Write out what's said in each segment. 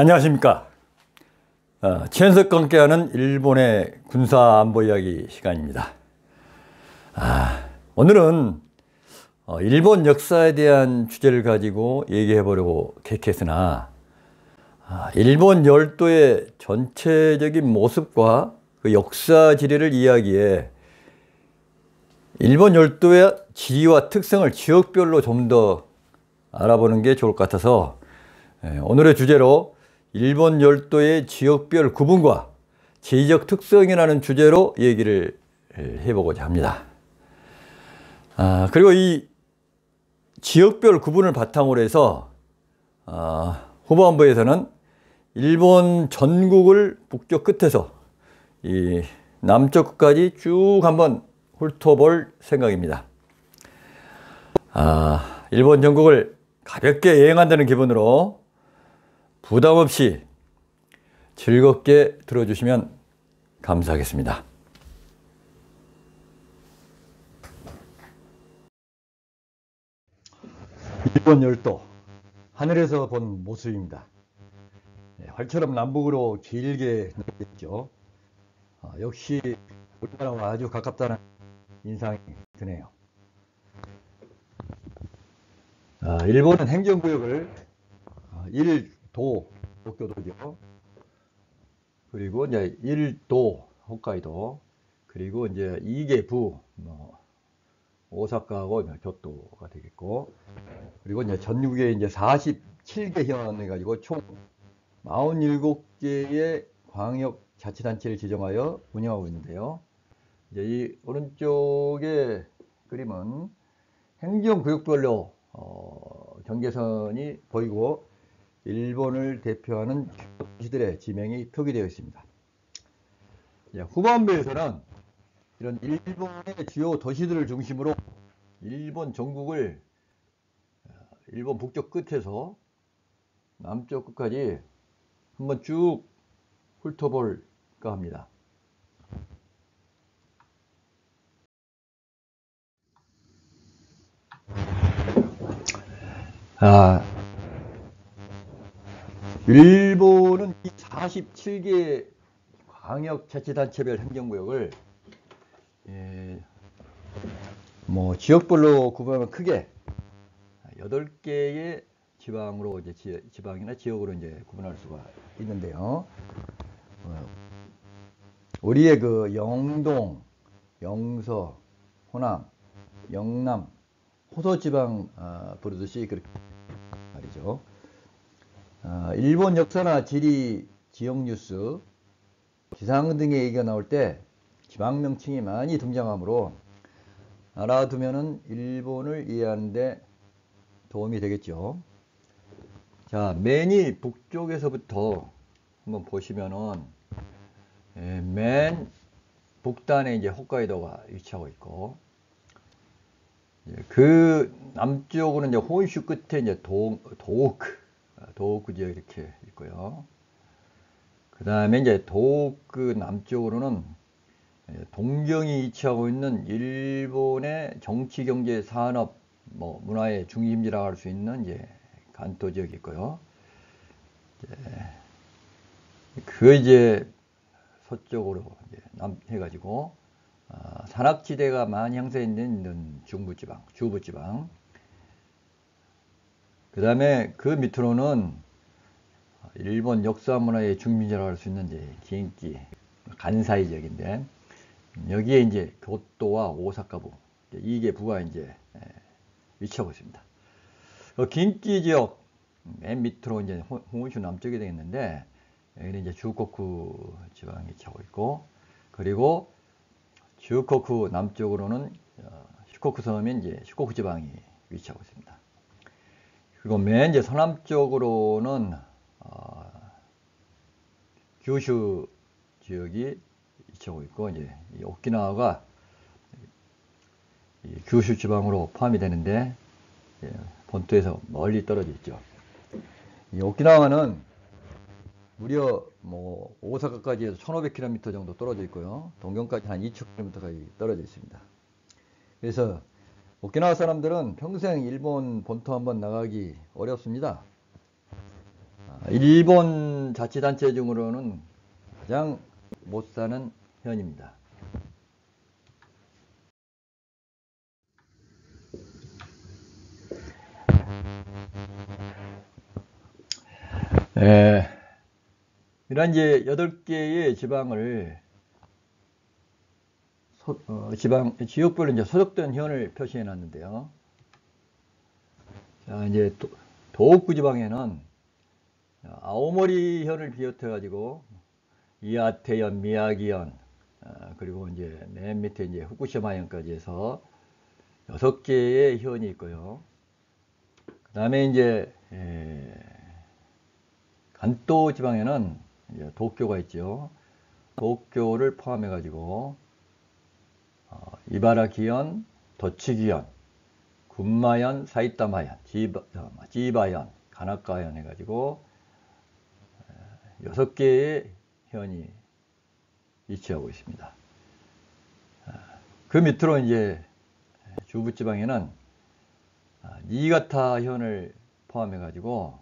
안녕하십니까. 최현석과 함께하는 일본의 군사안보 이야기 시간입니다. 오늘은 일본 역사에 대한 주제를 가지고 얘기해 보려고 계획했으나 일본 열도의 전체적인 모습과 그 역사 지리를 이야기해 일본 열도의 지리와 특성을 지역별로 좀 더 알아보는 게 좋을 것 같아서 오늘의 주제로 일본 열도의 지역별 구분과 지리적 특성이라는 주제로 얘기를 해보고자 합니다. 그리고 이 지역별 구분을 바탕으로 해서 후반부에서는 일본 전국을 북쪽 끝에서 이 남쪽 끝까지 쭉 한번 훑어볼 생각입니다. 일본 전국을 가볍게 여행한다는 기분으로 부담 없이 즐겁게 들어주시면 감사하겠습니다. 일본 열도, 하늘에서 본 모습입니다. 활처럼 남북으로 길게 넓겠죠. 역시 우리나라와 아주 가깝다는 인상이 드네요. 일본은 행정구역을 1도 도쿄도죠. 그리고 이제 1도 홋카이도, 그리고 이제 2개 부 오사카하고 교토가 되겠고, 그리고 이제 전국에 이제 47개 현해 가지고 총 47개의 광역 자치단체를 지정하여 운영하고 있는데요. 이제 이 오른쪽의 그림은 행정구역별로 경계선이 보이고 일본을 대표하는 도시들의 지명이 표기되어 있습니다. 후반부에서는 이런 일본의 주요 도시들을 중심으로 일본 전국을 일본 북쪽 끝에서 남쪽 끝까지 한번 쭉 훑어볼까 합니다. 일본은 이 47개 광역자치단체별 행정구역을 지역별로 구분하면 크게 8개의 지방으로 이제 지방이나 지역으로 이제 구분할 수가 있는데요. 우리의 그 영동, 영서, 호남, 영남, 호서지방 부르듯이 그렇게 말이죠. 일본 역사나 지리, 지역 뉴스, 기상 등의 얘기가 나올 때 지방 명칭이 많이 등장하므로 알아두면은 일본을 이해하는 데 도움이 되겠죠. 자, 맨이 북쪽에서부터 한번 보시면은 맨 북단에 이제 홋카이도가 위치하고 있고, 그 남쪽으로는 이제 혼슈 끝에 이제 도호쿠 지역 이렇게 있고요. 그 다음에 이제 도호쿠 남쪽으로는 동경이 위치하고 있는 일본의 정치, 경제, 산업, 문화의 중심지라고 할 수 있는 이제 간토 지역이 있고요. 그 이제 서쪽으로 이제 해가지고 산악지대가 많이 형성해 있는 중부지방, 주부지방. 그 다음에 그 밑으로는 일본 역사 문화의 중심지라고 할 수 있는 이제 긴키, 간사이 지역인데, 여기에 이제 교토와 오사카부, 이게 부가 이제 위치하고 있습니다. 긴키 지역 맨 밑으로 이제 혼슈 남쪽이 되겠는데, 여기는 이제 주코쿠 지방이 위치하고 있고, 그리고 주코쿠 남쪽으로는 슈코쿠 섬인 이제 슈코쿠 지방이 위치하고 있습니다. 그리고 맨 이제 서남쪽으로는 규슈 지역이 위치하고 있고, 이제 이 오키나와가 이 규슈 지방으로 포함이 되는데 본토에서 멀리 떨어져 있죠. 이 오키나와는 무려 오사카까지 해서 1500km 정도 떨어져 있고요. 동경까지 한 2000km까지 떨어져 있습니다. 그래서 오키나와 사람들은 평생 일본 본토 한번 나가기 어렵습니다. 일본 자치단체 중으로는 가장 못 사는 현입니다. 이런 이제 8개의 지방을 지역별로 이제 소속된 현을 표시해 놨는데요. 자, 이제 도호쿠 지방에는 아오모리 현을 비롯해 가지고 이아테현, 미야기현, 그리고 이제 맨 밑에 이제 후쿠시마 현까지 해서 6개의 현이 있고요. 그 다음에 이제 간도 지방에는 이제 도쿄가 있죠. 도쿄를 포함해 가지고 이바라키현, 도치기현, 군마현, 사이타마현, 지바현, 가나카현 해가지고 6개의 현이 위치하고 있습니다. 그 밑으로 이제 주부지방에는 니가타 현을 포함해 가지고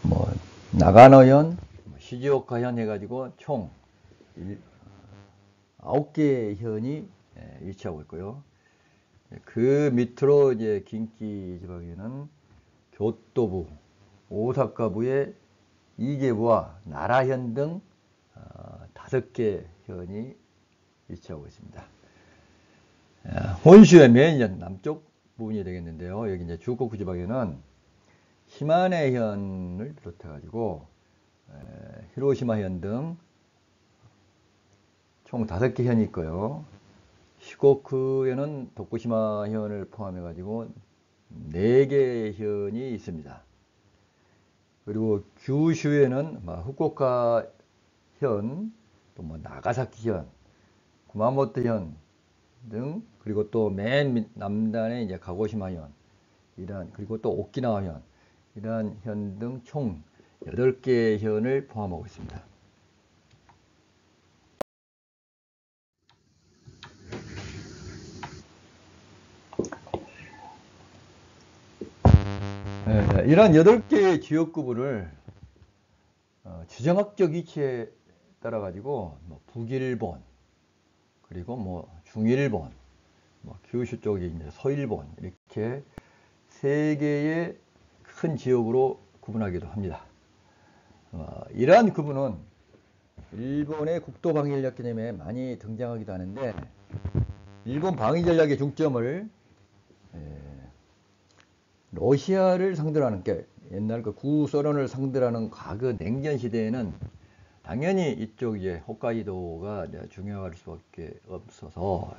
뭐 나가노현, 시즈오카현 해가지고 총 9개의 현이 위치하고 있고요. 그 밑으로 이제 긴키 지방에는 교토부, 오사카부의 이계부와 나라현 등 5개 현이 위치하고 있습니다. 혼슈의 맨 남쪽 부분이 되겠는데요. 여기 이제 주코쿠 지방에는 시마네현을 비롯해 가지고 히로시마현 등 총 5개 현이 있고요. 시코쿠에는 도쿠시마 현을 포함해 가지고 4개 현이 있습니다. 그리고 규슈에는 후쿠오카 현, 또 뭐 나가사키 현, 구마모토 현 등, 그리고 또 맨 남단에 이제 가고시마 현, 그리고 또 오키나와 현, 이러한 현 등 총 8개의 현을 포함하고 있습니다. 이런 8개의 지역구분을 지정학적 위치에 따라 가지고 뭐 북일본, 그리고 뭐 중일본, 뭐 규슈 쪽이 이제 서일본, 이렇게 3개의 큰 지역으로 구분하기도 합니다. 이러한 구분은 일본의 국도 방위 전략 개념에 많이 등장하기도 하는데, 일본 방위 전략의 중점을 러시아를 상대로 하는 게, 옛날 그 구소련을 상대로 하는 과거 냉전 시대에는 당연히 이쪽 이제 홋카이도가 중요할 수밖에 없어서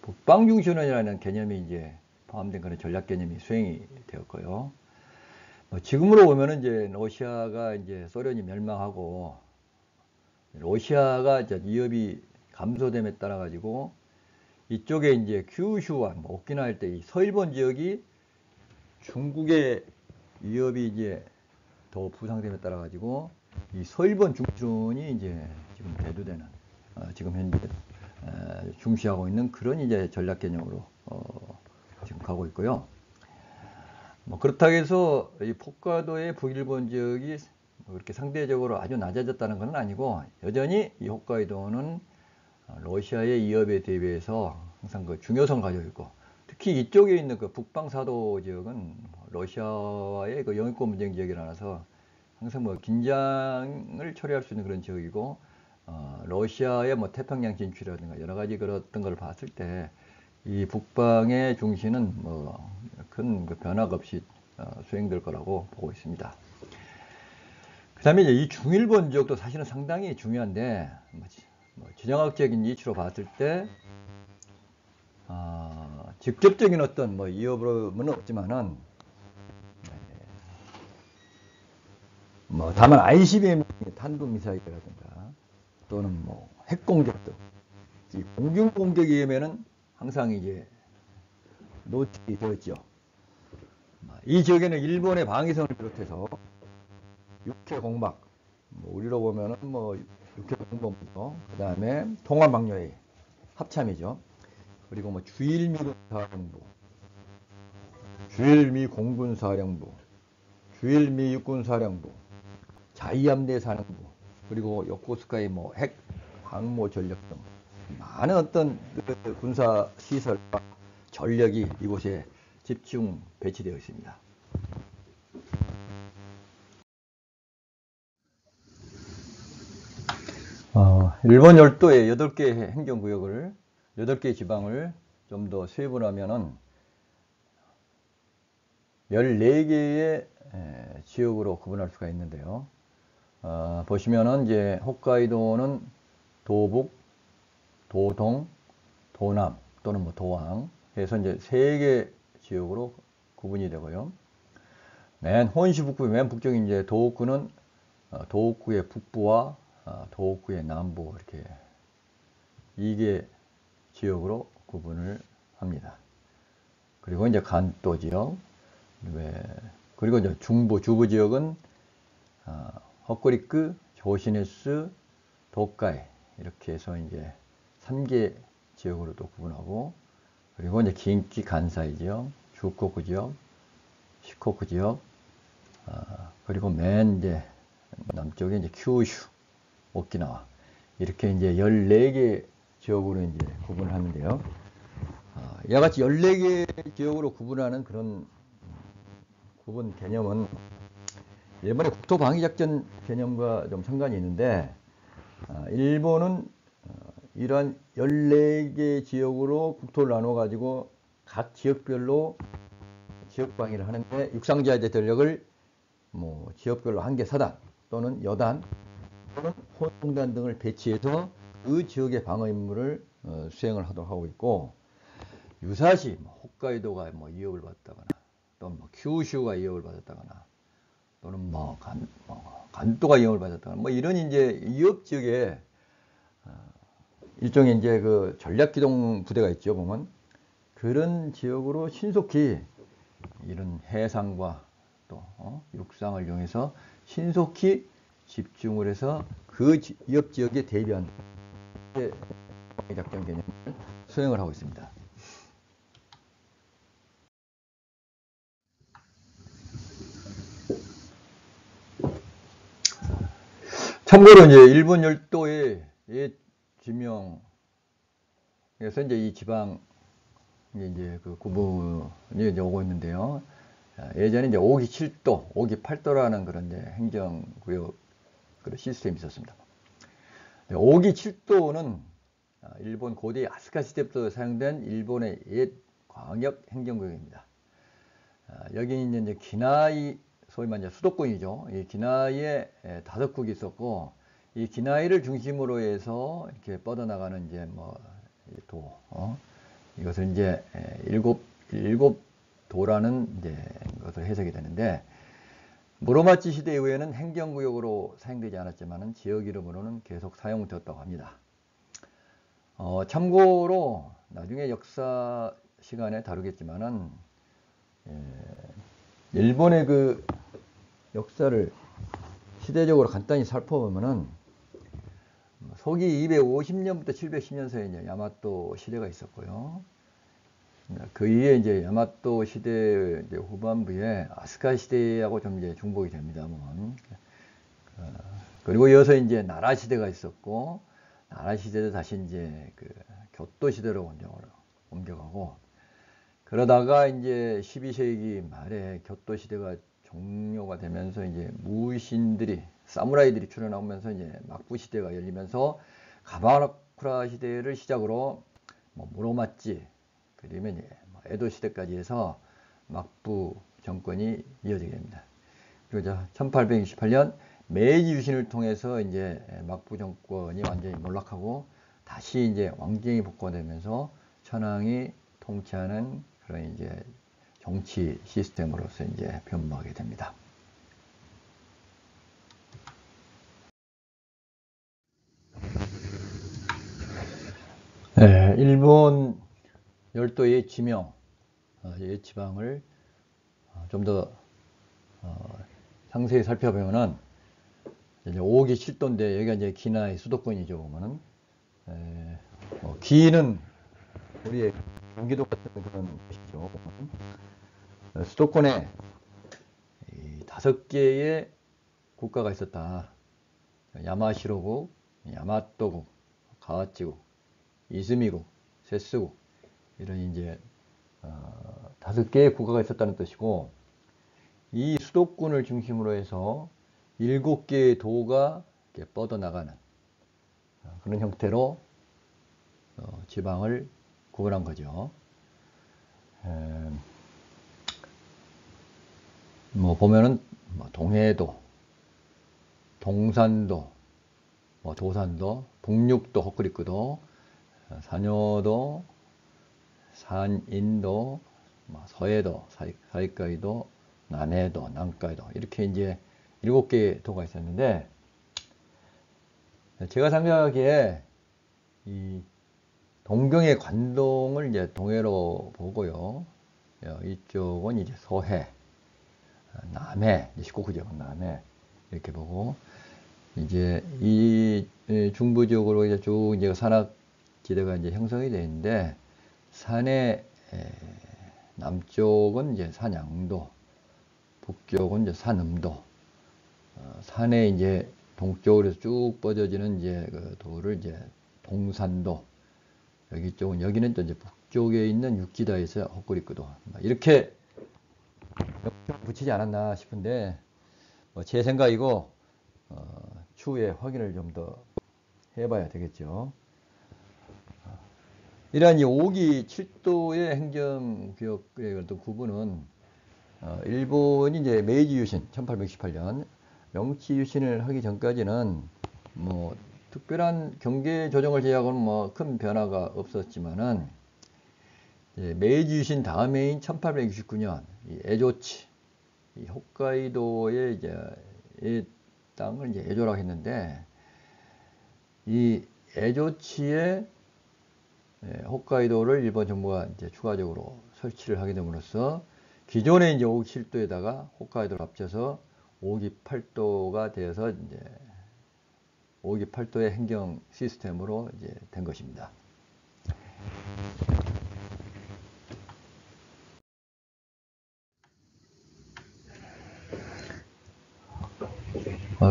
북방 중심론이라는 개념이 이제 포함된 그런 전략 개념이 수행이 되었고요. 지금으로 보면은 이제 러시아가 이제 소련이 멸망하고 러시아가 이제 위협이 감소됨에 따라 가지고 이쪽에 이제 규슈와 오키나와 할 때 이 서일본 지역이 중국의 위협이 이제 더 부상됨에 따라 가지고 이 서일본 중순이 이제 지금 대두되는 지금 현재 중시하고 있는 그런 이제 전략 개념으로 지금 가고 있고요. 그렇다고 해서 이 홋카이도의 북일본 지역이 그렇게 상대적으로 아주 낮아졌다는 건 아니고, 여전히 이 홋카이도는 러시아의 위협에 대비해서 항상 그 중요성을 가지고 있고, 특히 이쪽에 있는 그 북방사도 지역은 러시아와의 그 영유권 분쟁 지역이라서 항상 뭐 긴장을 처리할 수 있는 그런 지역이고, 러시아의 뭐 태평양 진출이라든가 여러 가지 그런 걸 봤을 때 이 북방의 중시는 뭐 큰 변화가 없이 수행될 거라고 보고 있습니다. 그 다음에 이제 이 중일본 지역도 사실은 상당히 중요한데, 뭐 지정학적인 이치로 봤을 때 직접적인 어떤 뭐 위협은 없지만은 뭐 다만 ICBM 탄도 미사일이라든가 또는 뭐 핵공격도, 이 공중 공격 위험에는 항상 이제 노출이 되었죠. 이 지역에는 일본의 방위성을 비롯해서 육해 공박, 뭐 우리로 보면은 뭐 육해 공범부터 그 다음에 통합망료의 합참이죠. 그리고 뭐 주일미군 사령부, 주일미 공군사령부, 주일미 육군사령부, 자이함대 사령부, 그리고 요코스카의 뭐 핵 항모 전력 등 많은 어떤 그 군사 시설과 전력이 이곳에 집중 배치되어 있습니다. 일본 열도의 8개 행정구역을, 8개 지방을 좀 더 세분하면은 14개의 지역으로 구분할 수가 있는데요. 보시면은 이제 홋카이도는 도북, 도동, 도남 또는 뭐 도항 해서 이제 3개 지역으로 구분이 되고요. 맨 혼시 북부, 맨 북쪽인 이제 도호쿠는 도호쿠의 북부와 도호쿠의 남부 이렇게 2개 지역으로 구분을 합니다. 그리고 이제 간도 지역, 그리고 이제 중부, 주부 지역은 홋쿠리쿠, 조시네스, 도카이 이렇게 해서 이제 3개 지역으로 또 구분하고, 그리고 이제 긴키 간사이 지역, 주코쿠 지역, 시코쿠 지역, 그리고 맨 이제 남쪽에 이제 큐슈, 오키나와 이렇게 이제 14개 지역으로 이제 구분을 하는데요. 이와 같이 14개 지역으로 구분하는 그런 구분 개념은 일본의 국토방위작전 개념과 좀 상관이 있는데, 일본은 이러한 14개 지역으로 국토를 나눠 가지고 각 지역별로 지역방위를 하는데, 육상자재 전력을 뭐 지역별로 한 개 사단 또는 여단 또는 호송단 등을 배치해서 그 지역의 방어 임무를 수행을 하도록 하고 있고, 유사시 뭐 홋카이도가 뭐 위협을 받다거나 또는 뭐 큐슈가 위협을 받았다거나 또는 뭐 간도가 위협을 받았다거나 뭐 이런 이제 위협 지역에 일종의 이제 그 전략기동 부대가 있죠, 보면. 그런 지역으로 신속히 이런 해상과 또 육상을 이용해서 신속히 집중을 해서 그 위협 지역에 대비한 작전 개념을 수행을 하고 있습니다. 참고로 이제 일본 열도의 옛 지명에서 이제 이 지방 이제 그 구분이 이제 오고 있는데요. 예전에 이제 5기 7도, 5기 8도라는 그런 이제 행정구역 그런 시스템이 있었습니다. 5기 7도는 일본 고대 아스카 시대부터 사용된 일본의 옛 광역 행정구역입니다. 여기 이제 기나이, 소위 말해 수도권이죠. 이 기나이에 5국이 있었고, 이 기나이를 중심으로 해서 이렇게 뻗어나가는 이제 뭐 이것을 이제 일곱 도라는 이제 것을 해석이 되는데, 무로마치 시대 이후에는 행정구역으로 사용되지 않았지만 지역 이름으로는 계속 사용되었다고 합니다. 참고로 나중에 역사 시간에 다루겠지만은 일본의 그 역사를 시대적으로 간단히 살펴보면은 서기 250년부터 710년 사이에 이제 야마토 시대가 있었고요. 그 이후에 이제 야마토 시대 이제 후반부에 아스카 시대하고 좀 이제 중복이 됩니다. 그리고 이어서 이제 나라 시대가 있었고, 나라 시대도 다시 이제 그 교토 시대로 옮겨가고, 그러다가 이제 12세기 말에 교토 시대가 종료가 되면서 이제 무신들이, 사무라이들이 출현하면서 이제 막부 시대가 열리면서 가마쿠라 시대를 시작으로 뭐 무로마치, 그러면 에도 시대까지 해서 막부 정권이 이어지게 됩니다. 그리고 1868년 메이지 유신을 통해서 이제 막부 정권이 완전히 몰락하고 다시 이제 왕정이 복권되면서 천황이 통치하는 그런 이제 정치 시스템으로서 이제 변모하게 됩니다. 네, 일본 열도의 지명, 이 지방을 좀 더 상세히 살펴보면은 이제 5기 7도인데 여기가 이제 기나이 수도권이죠, 보면은. 기는 우리의 경기도 같은 그런 곳이죠. 수도권에 5개의 국가가 있었다. 야마시로국, 야마토국, 가와치국, 이즈미국, 세스국, 이런 이제 5개의 국가가 있었다는 뜻이고, 이 수도권을 중심으로 해서 7개의 도가 이렇게 뻗어나가는 그런 형태로 지방을 구분한 거죠. 뭐 보면은 동해도, 동산도, 도산도, 북육도, 홋쿠리쿠도, 산요도, 산인도, 서해도, 사이카이도, 남해도, 남카이도, 이렇게 이제 7개의 도가 있었는데, 제가 생각하기에 이 동경의 관동을 이제 동해로 보고요. 이쪽은 이제 서해, 남해, 시코쿠 지역은 남해, 이렇게 보고, 이제 이 중부 지역으로 이제 쭉 이제 산악지대가 이제 형성이 되어 있는데, 산의 남쪽은 이제 산양도, 북쪽은 이제 산음도, 산의 이제 동쪽으로 쭉 뻗어지는 이제 그 도를 이제 동산도, 여기는 또 이제 북쪽에 있는 육지다에서 홋쿠리쿠도, 이렇게 붙이지 않았나 싶은데, 제 생각이고, 추후에 확인을 좀 더 해봐야 되겠죠. 이러한 이 5기 7도의 행정구역의 어떤 구분은, 일본이 이제 메이지 유신 1868년 명치 유신을 하기 전까지는 뭐 특별한 경계 조정을 제외하고는 뭐 큰 변화가 없었지만은, 메이지 유신 다음해인 1869년 이 에조치, 이 홋카이도의 이제 이 땅을 이제 에조라고 했는데, 이 에조치에 홋카이도를 일본 정부가 이제 추가적으로 설치를 하게 됨으로써 기존의 이제 5기 7도에다가 홋카이도를 합쳐서 5기 8도가 되어서 이제 5기 8도의 행정 시스템으로 이제 된 것입니다.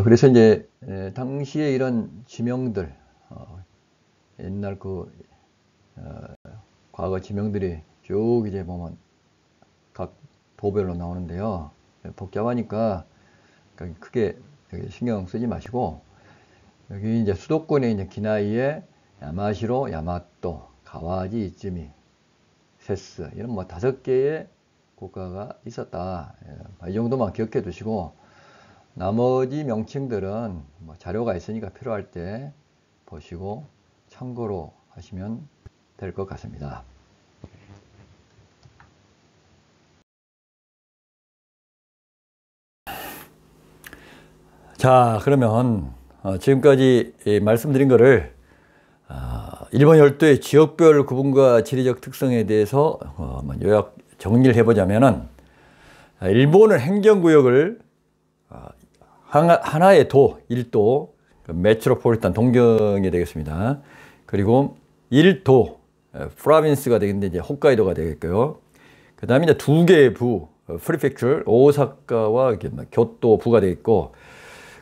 그래서 이제 당시에 이런 지명들, 옛날 과거 지명들이 쭉 이제 보면 각 도별로 나오는데요. 복잡하니까 크게 신경 쓰지 마시고, 여기 이제 수도권에 이제 기나이에 야마시로, 야마토, 가와지, 이즈미, 세스, 이런 뭐 5개의 국가가 있었다. 이 정도만 기억해 두시고, 나머지 명칭들은 뭐 자료가 있으니까 필요할 때 보시고 참고로 하시면 될 것 같습니다. 자, 그러면 지금까지 말씀드린 거를 일본 열도의 지역별 구분과 지리적 특성에 대해서 요약 정리를 해보자면은, 일본은 행정구역을 하나의 도, 1도, 메트로폴리탄 동경이 되겠습니다. 그리고 1도, 프로빈스가 되겠는데 이제 홋카이도가 되겠고요. 그 다음에 이제 2개의 부, 프리펙처, 오사카와 교토 부가 되겠고,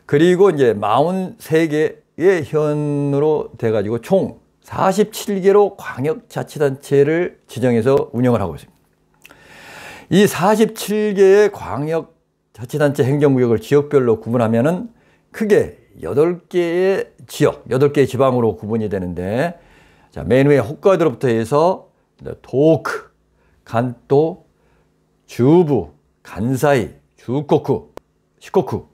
그리고 이제 43개의 현으로 돼가지고 총 47개로 광역자치단체를 지정해서 운영을 하고 있습니다. 이 47개의 광역자치단체 행정구역을 지역별로 구분하면은 크게 8개의 지역, 8개의 지방으로 구분이 되는데, 자, 맨 위에 홋카이도로부터 해서 도호쿠, 간토, 주부, 간사이, 주코쿠, 시코쿠,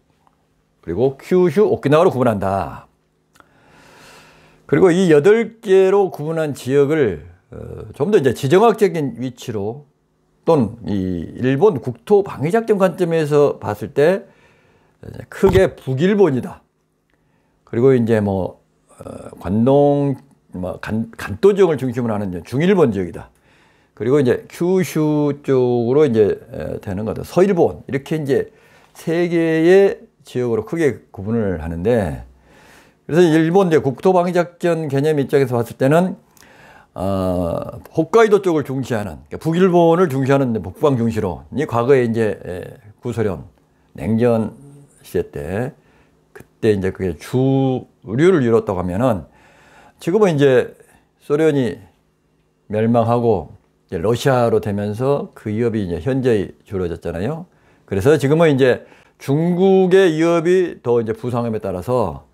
그리고 큐슈, 오키나와로 구분한다. 그리고 이 8개로 구분한 지역을 좀 더 이제 지정학적인 위치로, 또는 이 일본 국토 방위작전 관점에서 봤을 때 크게 북일본이다. 그리고 이제 뭐 관동, 간도 지역을 중심으로 하는 중일본 지역이다. 그리고 이제 큐슈 쪽으로 이제 되는 거다. 서일본, 이렇게 이제 3개의 지역으로 크게 구분을 하는데, 그래서 일본 이제 국토방위작전 개념 입장에서 봤을 때는 홋카이도 쪽을 중시하는, 그러니까 북일본을 중시하는 북방 중시론이 과거에 이제 구소련 냉전 시대 때 그때 이제 그게 주류를 이뤘다고 하면은 지금은 이제 소련이 멸망하고 이제 러시아로 되면서 그 위협이 이제 현저히 줄어졌잖아요. 그래서 지금은 이제 중국의 위협이 더 이제 부상함에 따라서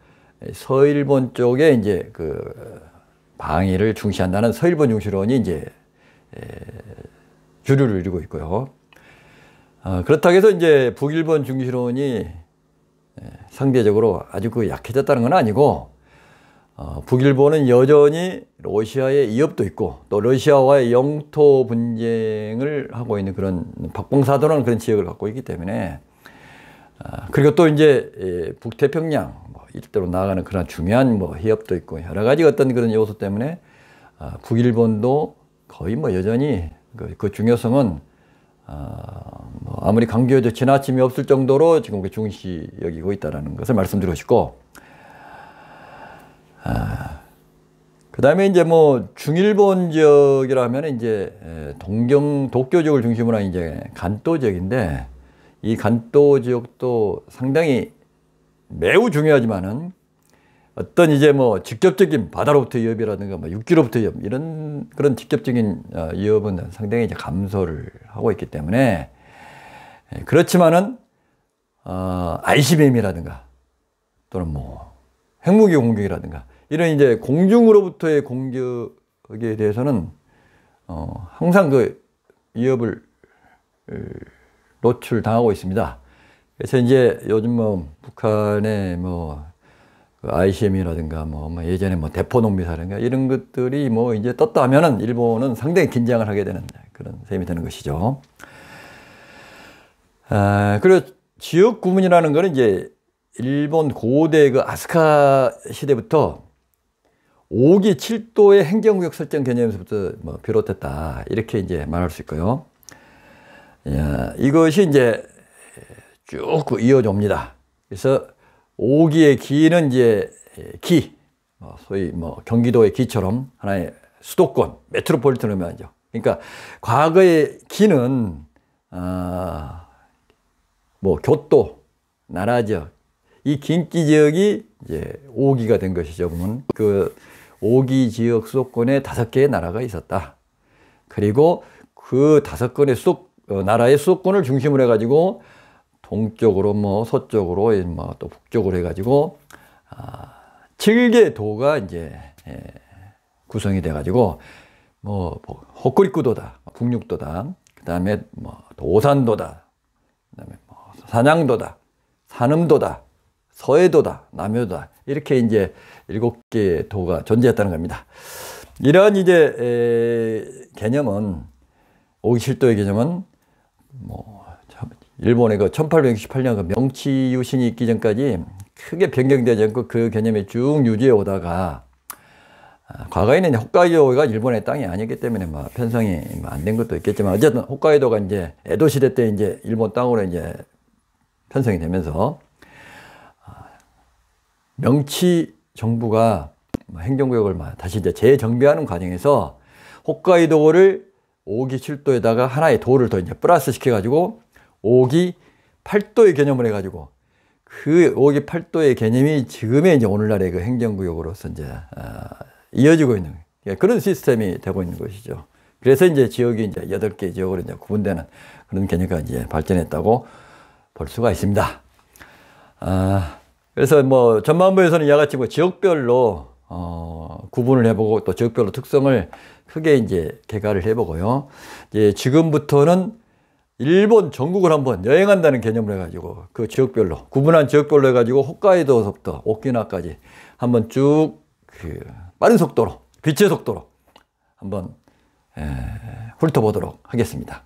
서일본 쪽에 이제 그 방위를 중시한다는 서일본 중시론이 이제 주류를 이루고 있고요. 그렇다고 해서 이제 북일본 중시론이 상대적으로 아주 그 약해졌다는 건 아니고, 북일본은 여전히 러시아의 위협도 있고 또 러시아와의 영토 분쟁을 하고 있는 그런 박봉사도라는 그런 지역을 갖고 있기 때문에, 그리고 또 이제 북태평양 이때로 나아가는 그런 중요한 해협도 있고 여러 가지 어떤 그런 요소 때문에 북일본도 거의 여전히 그 중요성은 아무리 강조해도 지나침이 없을 정도로 지금 중시 여기고 있다는 것을 말씀드리고 싶고, 그 다음에 이제 중일본 지역이라 하면 이제 도쿄 지역을 중심으로 한 이제 간도 지역인데, 이 간도 지역도 상당히 매우 중요하지만은 어떤 이제 직접적인 바다로부터 위협이라든가 육지로부터 위협, 이런 그런 직접적인 위협은 상당히 이제 감소를 하고 있기 때문에, 그렇지만은 ICBM이라든가 또는 핵무기 공격이라든가 이런 이제 공중으로부터의 공격에 대해서는 항상 그 위협을 노출당하고 있습니다. 그래서 이제 요즘 북한의 그 ICBM이라든가 예전에 대포농미사라든가 이런 것들이 이제 떴다 하면은 일본은 상당히 긴장을 하게 되는 그런 셈이 되는 것이죠. 그리고 지역 구분이라는 거는 이제 일본 고대 그 아스카 시대부터 5기 7도의 행정구역 설정 개념에서부터 비롯됐다, 이렇게 이제 말할 수 있고요. 이것이 이제 쭉 이어져 옵니다. 그래서 5기의 기는 이제 기, 소위 경기도의 기처럼 하나의 수도권, 메트로폴리탄 의미하죠. 그러니까 과거의 기는 교토, 나라 지역, 이 긴기 지역이 이제 5기가 된 것이죠. 그러면 그 5기 지역 수도권에 5개의 나라가 있었다. 그리고 그 5건의 나라의 수도권을 중심으로 해가지고 동쪽으로 서쪽으로 또 북쪽으로 해가지고 7개의 도가 이제 구성이 돼가지고 호쿠리쿠도다, 북륙도다, 그 다음에 도산도다, 그 다음에 산양도다, 산음도다, 서해도다, 남해도다, 이렇게 이제 7개의 도가 존재했다는 겁니다. 이러한 이제 개념은 5기 7도의 개념은 일본의 그 1868년 그 명치 유신이 있기 전까지 크게 변경되지 않고 그 개념이 쭉 유지해 오다가, 과거에는 홋카이도가 일본의 땅이 아니기 때문에 편성이 안 된 것도 있겠지만, 어쨌든 홋카이도가 이제 에도 시대 때 이제 일본 땅으로 이제 편성이 되면서 명치 정부가 행정구역을 다시 이제 재정비하는 과정에서 홋카이도를 5기 7도에다가 하나의 도를 더 이제 플러스 시켜가지고 5기 8도의 개념을 해가지고, 그 5기 8도의 개념이 지금의 이제 오늘날의 그 행정구역으로서 이제 이어지고 있는 그런 시스템이 되고 있는 것이죠. 그래서 이제 지역이 이제 8개 지역으로 이제 구분되는 그런 개념이 이제 발전했다고 볼 수가 있습니다. 그래서 전반부에서는 이와 같이 지역별로 구분을 해보고 또 지역별로 특성을 크게 이제 개괄을 해보고요. 이제 지금부터는 일본 전국을 한번 여행한다는 개념으로 해가지고 그 지역별로 구분한 지역별로 해가지고 홋카이도서부터 오키나와까지 한번 쭉 빠른 속도로, 빛의 속도로 한번 훑어보도록 하겠습니다.